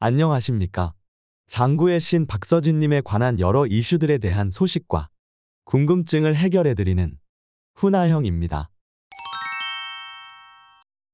안녕하십니까. 장구의 신 박서진님에 관한 여러 이슈들에 대한 소식과 궁금증을 해결해드리는 훈아형입니다.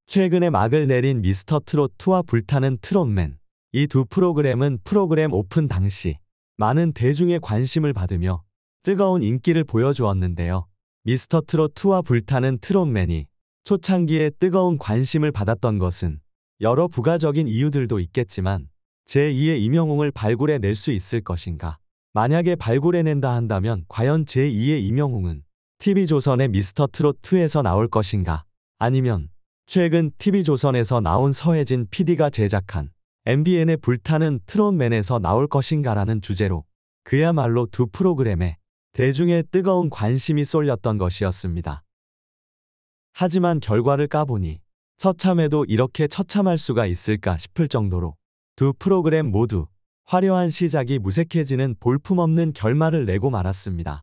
최근에 막을 내린 미스터트롯2와 불타는 트롯맨, 이 두 프로그램은 프로그램 오픈 당시 많은 대중의 관심을 받으며 뜨거운 인기를 보여주었는데요. 미스터트롯2와 불타는 트롯맨이 초창기에 뜨거운 관심을 받았던 것은 여러 부가적인 이유들도 있겠지만 제2의 임영웅을 발굴해낼 수 있을 것인가? 만약에 발굴해낸다 한다면 과연 제2의 임영웅은 TV조선의 미스터트롯2에서 나올 것인가? 아니면 최근 TV조선에서 나온 서혜진 PD가 제작한 MBN의 불타는 트롯맨에서 나올 것인가라는 주제로 그야말로 두 프로그램에 대중의 뜨거운 관심이 쏠렸던 것이었습니다. 하지만 결과를 까보니 처참해도 이렇게 처참할 수가 있을까 싶을 정도로 두 프로그램 모두 화려한 시작이 무색해지는 볼품없는 결말을 내고 말았습니다.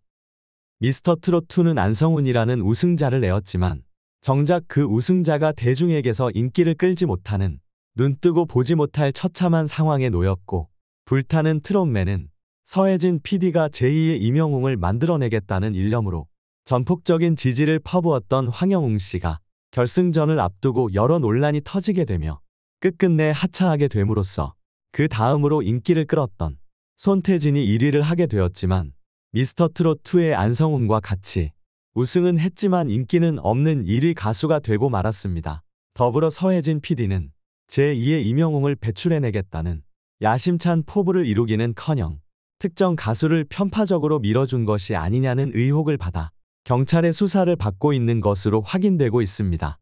미스터트롯2는 안성훈이라는 우승자를 내었지만 정작 그 우승자가 대중에게서 인기를 끌지 못하는 눈뜨고 보지 못할 처참한 상황에 놓였고, 불타는 트롯맨은 서혜진 PD가 제2의 임영웅을 만들어내겠다는 일념으로 전폭적인 지지를 퍼부었던 황영웅 씨가 결승전을 앞두고 여러 논란이 터지게 되며 끝끝내 하차하게 됨으로써 그 다음으로 인기를 끌었던 손태진이 1위를 하게 되었지만 미스터트롯2의 안성훈과 같이 우승은 했지만 인기는 없는 1위 가수가 되고 말았습니다. 더불어 서혜진 PD는 제2의 임영웅을 배출해내겠다는 야심찬 포부를 이루기는커녕 특정 가수를 편파적으로 밀어준 것이 아니냐는 의혹을 받아 경찰의 수사를 받고 있는 것으로 확인되고 있습니다.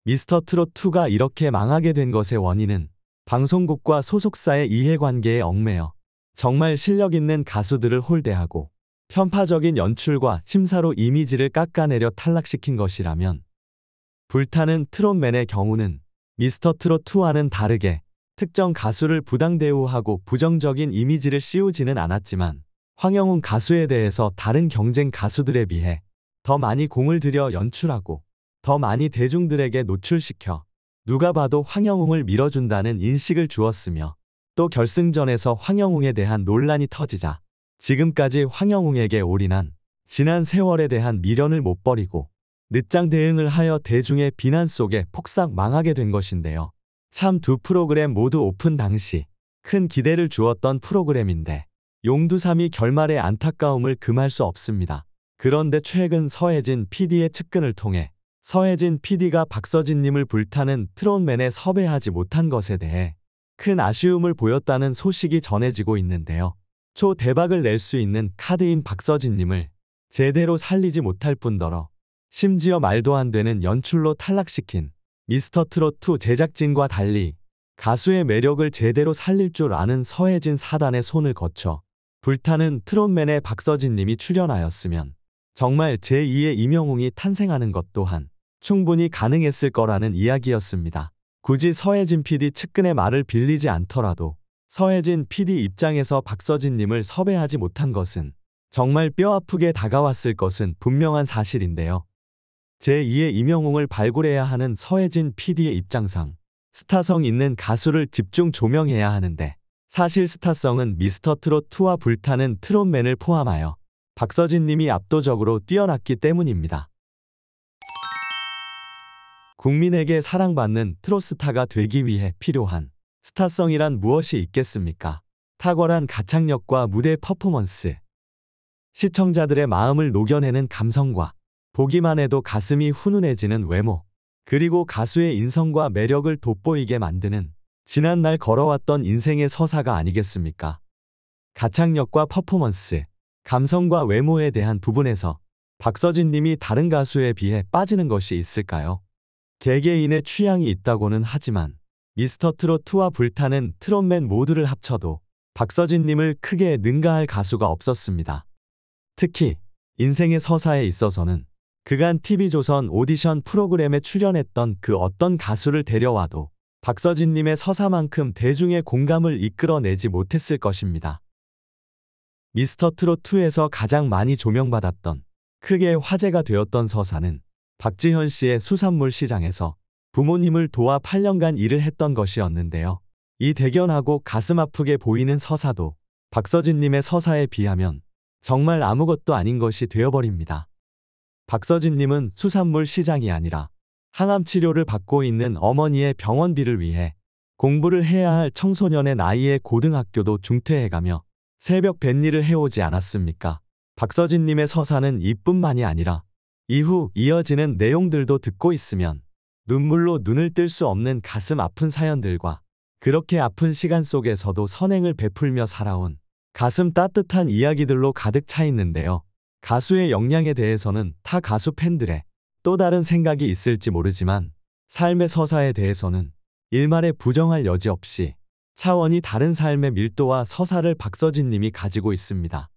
미스터트롯2가 이렇게 망하게 된 것의 원인은 방송국과 소속사의 이해관계에 얽매여 정말 실력 있는 가수들을 홀대하고 편파적인 연출과 심사로 이미지를 깎아내려 탈락시킨 것이라면, 불타는 트롯맨의 경우는 미스터트롯2와는 다르게 특정 가수를 부당 대우하고 부정적인 이미지를 씌우지는 않았지만 황영웅 가수에 대해서 다른 경쟁 가수들에 비해 더 많이 공을 들여 연출하고 더 많이 대중들에게 노출시켜 누가 봐도 황영웅을 밀어준다는 인식을 주었으며, 또 결승전에서 황영웅에 대한 논란이 터지자 지금까지 황영웅에게 올인한 지난 세월에 대한 미련을 못 버리고 늦장 대응을 하여 대중의 비난 속에 폭삭 망하게 된 것인데요. 참 두 프로그램 모두 오픈 당시 큰 기대를 주었던 프로그램인데 용두삼이 결말의 안타까움을 금할 수 없습니다. 그런데 최근 서혜진 PD의 측근을 통해 서혜진 PD가 박서진님을 불타는 트롯맨에 섭외하지 못한 것에 대해 큰 아쉬움을 보였다는 소식이 전해지고 있는데요. 초대박을 낼 수 있는 카드인 박서진님을 제대로 살리지 못할 뿐더러 심지어 말도 안 되는 연출로 탈락시킨 미스터트롯2 제작진과 달리 가수의 매력을 제대로 살릴 줄 아는 서혜진 사단의 손을 거쳐 불타는 트롯맨에 박서진님이 출연하였으면 정말 제2의 임영웅이 탄생하는 것 또한 충분히 가능했을 거라는 이야기였습니다. 굳이 서혜진 PD 측근의 말을 빌리지 않더라도 서혜진 PD 입장에서 박서진님을 섭외하지 못한 것은 정말 뼈아프게 다가왔을 것은 분명한 사실인데요. 제2의 임영웅을 발굴해야 하는 서혜진 PD의 입장상 스타성 있는 가수를 집중 조명해야 하는데, 사실 스타성은 미스터트롯2와 불타는 트롯맨을 포함하여 박서진님이 압도적으로 뛰어났기 때문입니다. 국민에게 사랑받는 트롯스타가 되기 위해 필요한 스타성이란 무엇이 있겠습니까? 탁월한 가창력과 무대 퍼포먼스, 시청자들의 마음을 녹여내는 감성과 보기만 해도 가슴이 훈훈해지는 외모, 그리고 가수의 인성과 매력을 돋보이게 만드는 지난날 걸어왔던 인생의 서사가 아니겠습니까? 가창력과 퍼포먼스, 감성과 외모에 대한 부분에서 박서진님이 다른 가수에 비해 빠지는 것이 있을까요? 개개인의 취향이 있다고는 하지만 미스터트롯2와 불타는 트롯맨 모두를 합쳐도 박서진님을 크게 능가할 가수가 없었습니다. 특히 인생의 서사에 있어서는 그간 TV조선 오디션 프로그램에 출연했던 그 어떤 가수를 데려와도 박서진님의 서사만큼 대중의 공감을 이끌어내지 못했을 것입니다. 미스터트롯2에서 가장 많이 조명받았던, 크게 화제가 되었던 서사는 박지현 씨의 수산물 시장에서 부모님을 도와 8년간 일을 했던 것이었는데요. 이 대견하고 가슴 아프게 보이는 서사도 박서진님의 서사에 비하면 정말 아무것도 아닌 것이 되어버립니다. 박서진님은 수산물 시장이 아니라 항암 치료를 받고 있는 어머니의 병원비를 위해 공부를 해야 할 청소년의 나이에 고등학교도 중퇴해가며 새벽 뱃일을 해오지 않았습니까? 박서진님의 서사는 이뿐만이 아니라 이후 이어지는 내용들도 듣고 있으면 눈물로 눈을 뜰 수 없는 가슴 아픈 사연들과 그렇게 아픈 시간 속에서도 선행을 베풀며 살아온 가슴 따뜻한 이야기들로 가득 차 있는데요. 가수의 역량에 대해서는 타 가수 팬들의 또 다른 생각이 있을지 모르지만 삶의 서사에 대해서는 일말의 부정할 여지 없이 차원이 다른 삶의 밀도와 서사를 박서진님이 가지고 있습니다.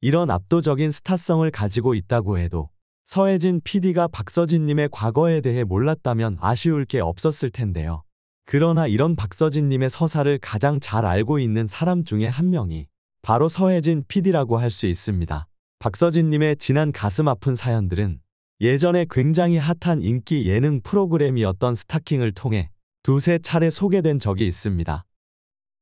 이런 압도적인 스타성을 가지고 있다고 해도 서혜진 PD가 박서진님의 과거에 대해 몰랐다면 아쉬울 게 없었을 텐데요. 그러나 이런 박서진님의 서사를 가장 잘 알고 있는 사람 중에 한 명이 바로 서혜진 PD라고 할 수 있습니다. 박서진님의 지난 가슴 아픈 사연들은 예전에 굉장히 핫한 인기 예능 프로그램이었던 스타킹을 통해 두세 차례 소개된 적이 있습니다.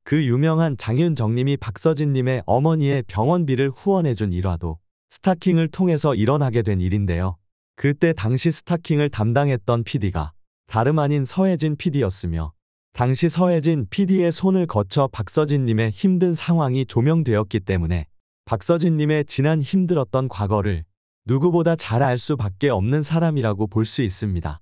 그 유명한 장윤정님이 박서진님의 어머니의 병원비를 후원해준 일화도 스타킹을 통해서 일어나게 된 일인데요. 그때 당시 스타킹을 담당했던 PD가 다름 아닌 서혜진 PD였으며 당시 서혜진 PD의 손을 거쳐 박서진님의 힘든 상황이 조명되었기 때문에 박서진님의 지난 힘들었던 과거를 누구보다 잘 알 수밖에 없는 사람이라고 볼 수 있습니다.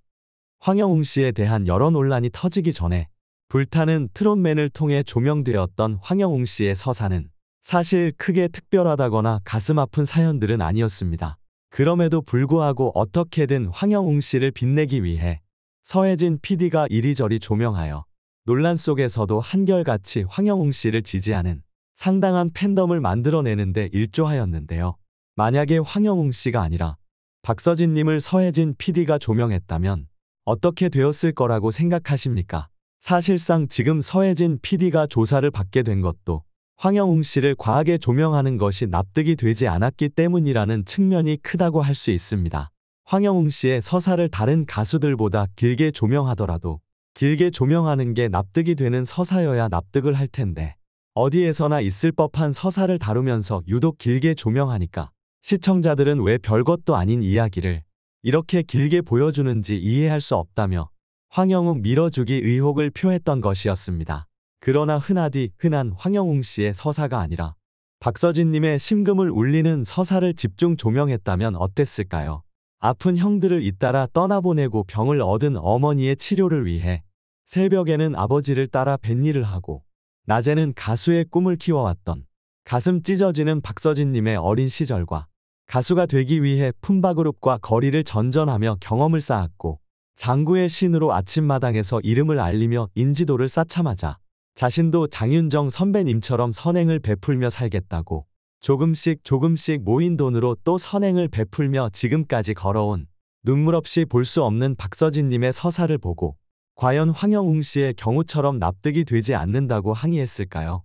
황영웅 씨에 대한 여러 논란이 터지기 전에 불타는 트롯맨을 통해 조명되었던 황영웅 씨의 서사는 사실 크게 특별하다거나 가슴 아픈 사연들은 아니었습니다. 그럼에도 불구하고 어떻게든 황영웅 씨를 빛내기 위해 서혜진 PD가 이리저리 조명하여 논란 속에서도 한결같이 황영웅 씨를 지지하는 상당한 팬덤을 만들어내는데 일조하였는데요. 만약에 황영웅 씨가 아니라 박서진님을 서혜진 PD가 조명했다면 어떻게 되었을 거라고 생각하십니까? 사실상 지금 서혜진 PD가 조사를 받게 된 것도 황영웅 씨를 과하게 조명하는 것이 납득이 되지 않았기 때문이라는 측면이 크다고 할 수 있습니다. 황영웅 씨의 서사를 다른 가수들보다 길게 조명하더라도 길게 조명하는 게 납득이 되는 서사여야 납득을 할 텐데 어디에서나 있을 법한 서사를 다루면서 유독 길게 조명하니까 시청자들은 왜 별것도 아닌 이야기를 이렇게 길게 보여주는지 이해할 수 없다며 황영웅 밀어주기 의혹을 표했던 것이었습니다. 그러나 흔한 황영웅 씨의 서사가 아니라 박서진님의 심금을 울리는 서사를 집중 조명했다면 어땠을까요? 아픈 형들을 잇따라 떠나보내고 병을 얻은 어머니의 치료를 위해 새벽에는 아버지를 따라 뱃일을 하고 낮에는 가수의 꿈을 키워왔던 가슴 찢어지는 박서진님의 어린 시절과 가수가 되기 위해 품바그룹과 거리를 전전하며 경험을 쌓았고 장구의 신으로 아침마당에서 이름을 알리며 인지도를 쌓자마자 자신도 장윤정 선배님처럼 선행을 베풀며 살겠다고 조금씩 모인 돈으로 또 선행을 베풀며 지금까지 걸어온 눈물 없이 볼 수 없는 박서진님의 서사를 보고 과연 황영웅 씨의 경우처럼 납득이 되지 않는다고 항의했을까요?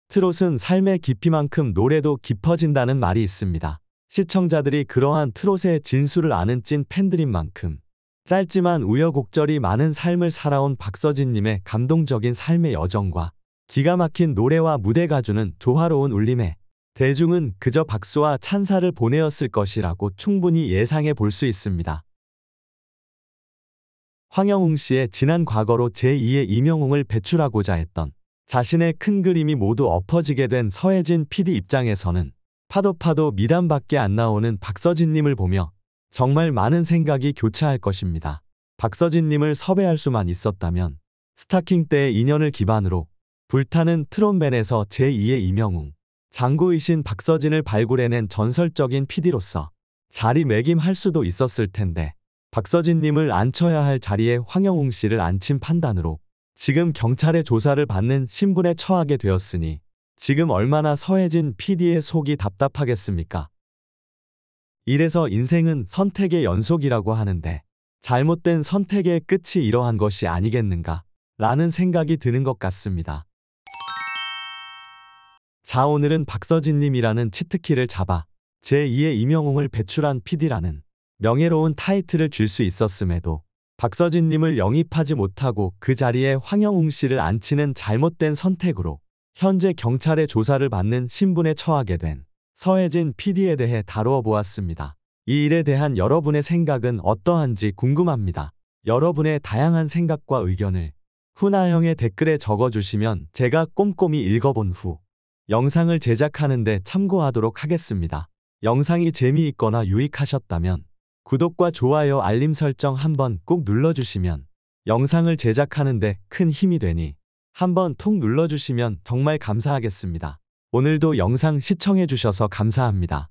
트롯은 삶의 깊이만큼 노래도 깊어진다는 말이 있습니다. 시청자들이 그러한 트롯의 진수를 아는 찐 팬들인 만큼 짧지만 우여곡절이 많은 삶을 살아온 박서진님의 감동적인 삶의 여정과 기가 막힌 노래와 무대가 주는 조화로운 울림에 대중은 그저 박수와 찬사를 보내었을 것이라고 충분히 예상해 볼 수 있습니다. 황영웅 씨의 지난 과거로 제2의 이명웅을 배출하고자 했던 자신의 큰 그림이 모두 엎어지게 된 서혜진 PD 입장에서는 파도 미담밖에 안 나오는 박서진님을 보며 정말 많은 생각이 교차할 것입니다. 박서진님을 섭외할 수만 있었다면 스타킹 때의 인연을 기반으로 불타는 트롯맨에서 제2의 이명웅, 장구이신 박서진을 발굴해낸 전설적인 PD로서 자리매김할 수도 있었을 텐데 박서진님을 앉혀야 할 자리에 황영웅 씨를 앉힌 판단으로 지금 경찰의 조사를 받는 신분에 처하게 되었으니 지금 얼마나 서혜진 PD의 속이 답답하겠습니까? 이래서 인생은 선택의 연속이라고 하는데 잘못된 선택의 끝이 이러한 것이 아니겠는가 라는 생각이 드는 것 같습니다. 자, 오늘은 박서진님이라는 치트키를 잡아 제2의 이명웅을 배출한 PD라는 명예로운 타이틀을 줄 수 있었음에도 박서진님을 영입하지 못하고 그 자리에 황영웅 씨를 앉히는 잘못된 선택으로 현재 경찰의 조사를 받는 신분에 처하게 된 서혜진 PD에 대해 다루어 보았습니다. 이 일에 대한 여러분의 생각은 어떠한지 궁금합니다. 여러분의 다양한 생각과 의견을 훈아형의 댓글에 적어주시면 제가 꼼꼼히 읽어본 후 영상을 제작하는 데 참고하도록 하겠습니다. 영상이 재미있거나 유익하셨다면 구독과 좋아요 알림 설정 한번 꼭 눌러주시면 영상을 제작하는 데 큰 힘이 되니 한번 톡 눌러주시면 정말 감사하겠습니다. 오늘도 영상 시청해주셔서 감사합니다.